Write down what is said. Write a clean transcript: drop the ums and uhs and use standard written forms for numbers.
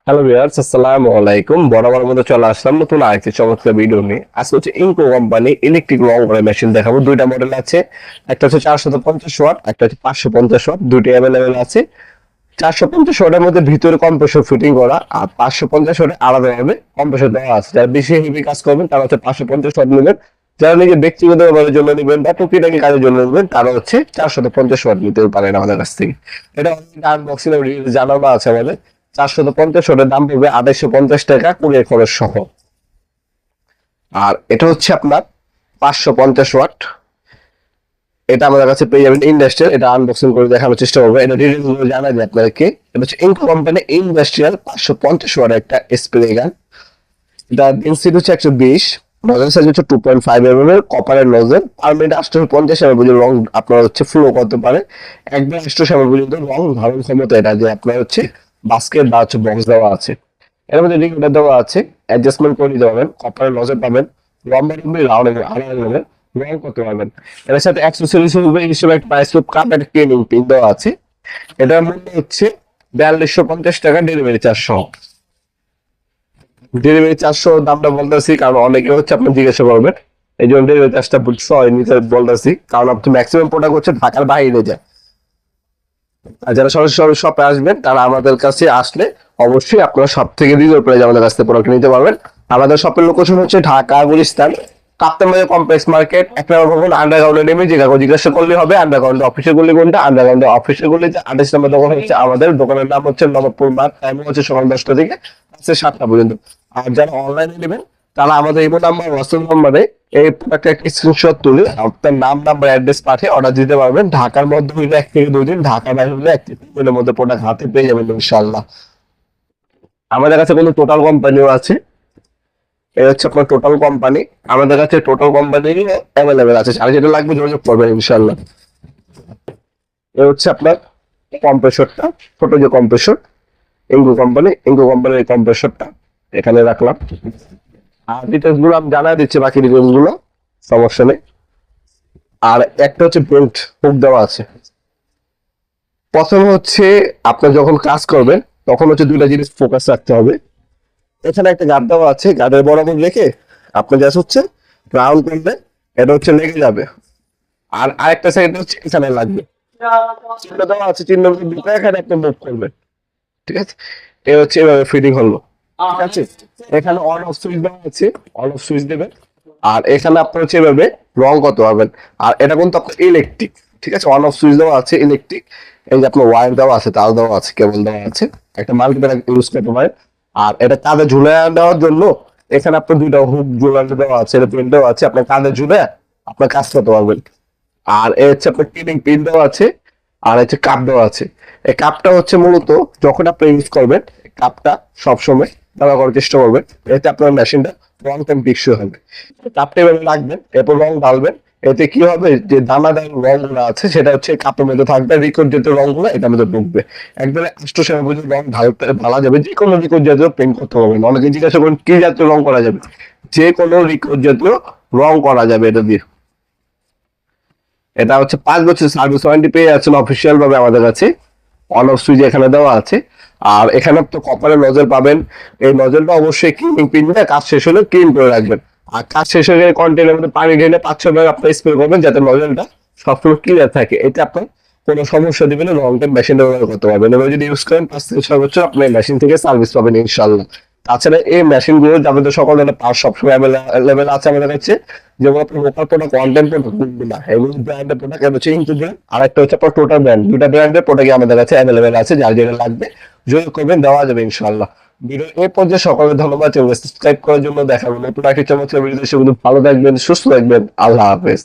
Hello viewers, আসসালামু আলাইকুম। বরাবর মতো চলে আসলাম নতুন আরেকটি চমৎকার ভিডিও নিয়ে। আজকে হচ্ছে ইনকো কোম্পানি ইলেকট্রিক রং করা মেশিন দেখাবো। দুইটা মডেল আছে, একটা হচ্ছে 450 ওয়াট, একটা হচ্ছে 550 ওয়াট। দুইটি অ্যাভেলেবেল আছে। 450 ওয়াটের মধ্যে ভিতরে কম্প্রেসর ফিটিং করা, আর 550 ওয়াটে আলাদাভাবে কম্প্রেসর দেওয়া আছে। যারা বেশি হেভি কাজ করবেন তারা হচ্ছে 550 ওয়াট নেবেন। যারা নিজের ব্যক্তিগত ব্যবহারের জন্য নেবেন বা টুকিটাকি কাজের জন্য নেবেন তারা হচ্ছে 450 ওয়াট নিতে পারেন আমাদের কাছ থেকে। এটা আনবক্সিং জানানো আছে আমাদের। 450 ওয়াটের দাম পড়বে 250 টাকা কুরিয়ার খরচ সহ। আর এটা হচ্ছে আপনার 550 ওয়াট। এটা আমাদের কাছে পেয়ে যাবেন ইন্ডাস্ট্রিয়াল। এটা আনবক্সিং করে দেখানোর চেষ্টা করবো। এটা ডিটেলস গুলো জানা যায় আপনাদেরকে। এটা হচ্ছে ইনকো কোম্পানি ইন্ডাস্ট্রিয়াল 550 ওয়াট একটা স্প্রে গান। এটা ডেনসিটি হচ্ছে 120, নজল সাইজ হচ্ছে 2.5 mm এর কপারের নজল। আর মিনিট 850 ml পর্যন্ত রং আপনার হচ্ছে ফ্লো করতে পারে। একবার 800 ml পর্যন্ত রং ধারণ ক্ষমতা এটা, যে আপনার হচ্ছে বাস্কেট বা হচ্ছে বক্স দেওয়া আছে। এর মধ্যে রেগুলেটর দেওয়া আছে, অ্যাডজাস্টমেন্ট করে দিতে পারবেন। কপারের নজল পাবেন, লম্বা লম্বি রাউন্ড আলাদা রং করতে পারবেন। এর সাথে অ্যাক্সেসরিজ হিসেবে একটা প্রাইস কাপ একটা ক্লিনিং পিন দেওয়া আছে। এটার মূল্য হচ্ছে 4250 টাকা, ডেলিভারি চার্জ সহ। ডেলিভারি 400 দামটা বলতেছি কারণ অনেকে হচ্ছে আপনি জিজ্ঞাসা করবেন, এই জন্য ডেলিভারি চার্জটা নিতে বলতেছি। কারণ আপনি ম্যাক্সিমাম প্রোডাক্ট হচ্ছে ঢাকার বাইরে যায়। আর যারা সরাসরি শপে আসবেন তারা আমাদের কাছে আসলে অবশ্যই আপনারা সব থেকে রিজনেবল প্রাইসে আমাদের কাছ থেকে প্রোডাক্ট নিতে পারবেন। আমাদের শপের লোকেশন হচ্ছে ঢাকা গুলিস্তান কাপ্তান বাজার কমপ্লেক্স মার্কেট, 1 নম্বর ভবন, আন্ডারগ্রাউন্ডে নেমে জিজ্ঞাসা করলে হবে আন্ডারগ্রাউন্ডে অফিসের গলি কোনটা। আন্ডারগ্রাউন্ডে অফিসের গলিতে 28 নম্বর দোকান হচ্ছে আমাদের। দোকানের নাম হচ্ছে নবাবপুর মার্ট। টাইম হচ্ছে সকাল 10টা থেকে 7টা পর্যন্ত। আর যারা অনলাইনে নেবেন তারা আমাদের ইমো নাম্বার, হোয়াটসঅ্যাপ নাম্বারে এই প্রোডাক্টের একটা স্ক্রিনশট তুলে আপনার নাম, নাম্বার, অ্যাড্রেস পাঠিয়ে অর্ডার দিতে পারবেন। ঢাকার মধ্যে হইলে 1 থেকে 2 দিন, ঢাকার বাইরে হলে 1 থেকে 3 দিনের মধ্যে প্রোডাক্ট হাতে পেয়ে যাবেন ইনশাআল্লাহ। আমাদের কাছে কোনো টোটাল কোম্পানিও আছে। এই হচ্ছে আপনার টোটাল কোম্পানি। আমাদের কাছে টোটাল কোম্পানি অ্যাভেলেবেল আছে, আর যেটা লাগবে যোগাযোগ করবেন ইনশাআল্লাহ। এই হচ্ছে আপনার কম্প্রেসরটা, ছোট যে কম্প্রেসর, ইনকো কোম্পানির কম্প্রেসরটা এখানে রাখলাম। আর ডিটেলস গুলো আমি জানাই দিচ্ছি, বাকি ডিটেলস গুলো সমস্যা নেই। আর একটা হচ্ছে বেল্ট হুক দেওয়া আছে। প্রথম হচ্ছে আপনার যখন কাজ করবেন তখন হচ্ছে দুইটা জিনিস ফোকাস রাখতে হবে। এখানে একটা গার্ড দেওয়া আছে, গার্ডের বরাবর রেখে আপনি জাস্ট হচ্ছে রাউন্ড করলে এটা হচ্ছে লেগে যাবে। আর আরেকটা সাইড হচ্ছে এখানে লাগবে, চিহ্ন দেওয়া আছে, চিহ্ন দুটো এখানে আপনি মুভ করবেন। ঠিক আছে, এ হচ্ছে এভাবে ফিটিং হলো। ঠিক আছে, এখানে অন অফ সুইচ দেওয়া আছে, অন অফ সুইচ দেবেন। আর এখানে আপনার হচ্ছে এভাবে রং করতে পারবেন। আর এটা কিন্তু আপনার ইলেকট্রিক। ঠিক আছে, অন অফ সুইচ দেওয়া আছে, ইলেকট্রিক। এই যে আপনার ওয়্যার দেওয়া আছে, তার দেওয়া আছে, কেবল দেওয়া আছে, একটা মাল্টিমিটার ইউজ করতে পারেন। আর এটা কাঁধে ঝুলে দেওয়ার জন্য এখানে আপনার দুইটা হুক ঝুলানো দেওয়া আছে, এটা প্রিন্ট দেওয়া আছে, আপনার কাঁধে ঝুলে আপনার কাজ করতে পারবেন। আর এ হচ্ছে আপনার ক্লিনিং পিন দেওয়া আছে, আর হচ্ছে কাপ দেওয়া আছে। এই কাপটা হচ্ছে মূলত যখন আপনি ইউজ করবেন কাপটা সবসময় ব্যবহার করার চেষ্টা করবেন, এতে আপনার মেশিনটা লং টাইম টেকসই হবে। কাপটা এভাবে রাখবেন, এরপর রং ঢালবেন। এতে কি হবে, যে দানাদার রং গুলো আছে সেটা হচ্ছে কাপের মধ্যে থাকবে, রিকোড জাতীয় রং গুলো এটার মধ্যে ঢুকবে। একবারে 800 পর্যন্ত রং ঢালা যাবে। যে কোনো রিকোড জাতীয় পেন্ট করতে হবে না। অনেকে জিজ্ঞাসা করেন কি জাতীয় রং করা যাবে, যে কোনো রিকোড জাতীয় রং করা যাবে এটা দিয়ে। এটা হচ্ছে 5 বছর সার্ভিস ওয়ারেন্টি পেয়ে যাচ্ছেন অফিসিয়াল ভাবে আমাদের কাছে। অন অফ সুইচ এখানে দেওয়া আছে। আর এখানে তো কপারের নজল পাবেন। এই নজলটা অবশ্যই ক্লিনিং পিন দিয়ে কাজ শেষ হলে ক্লিন করে রাখবেন। আর কাজ শেষ হয়ে গেলে কন্টেনারের মধ্যে পানি ঢেলে 5-6 বার আপনি স্প্রে করবেন যাতে নজলটা সবসময় ক্লিয়ার থাকে। এটা আপনার কোনো সমস্যা দিবে না, লং টাইম মেশিন ব্যবহার করতে পারবেন। এবার যদি ইউজ করেন 5 থেকে 6 বছর আপনি মেশিন থেকে সার্ভিস পাবেন ইনশাল্লাহ। তাছাড়া এই মেশিন গুলো যাদের সকল ধরনের পার্ট সবসময় অ্যাভেলেবেল আছে আমাদের কাছে। যেমন আপনার লোকাল প্রোডাক্ট, কন্টেন্ট প্রোডাক্ট না, এগুলো ব্র্যান্ডের প্রোডাক্ট হচ্ছে ইনকো ব্র্যান্ড। আর একটা হচ্ছে আপনার টোটাল ব্র্যান্ড। দুটা ব্র্যান্ডের প্রোডাক্ট আমাদের কাছে অ্যাভেলেবেল আছে, যার যেটা লাগবে যোগাযোগ করবেন, দেওয়া যাবে ইনশাআল্লাহ। ভিডিও এই পর্যায়ে সকলে ধন্যবাদ। সাবস্ক্রাইব করার জন্য। দেখাবেন নতুন একটি চমৎকার ভিডিও। সেগুলো ভালো থাকবেন, সুস্থ থাকবেন। আল্লাহ হাফেজ।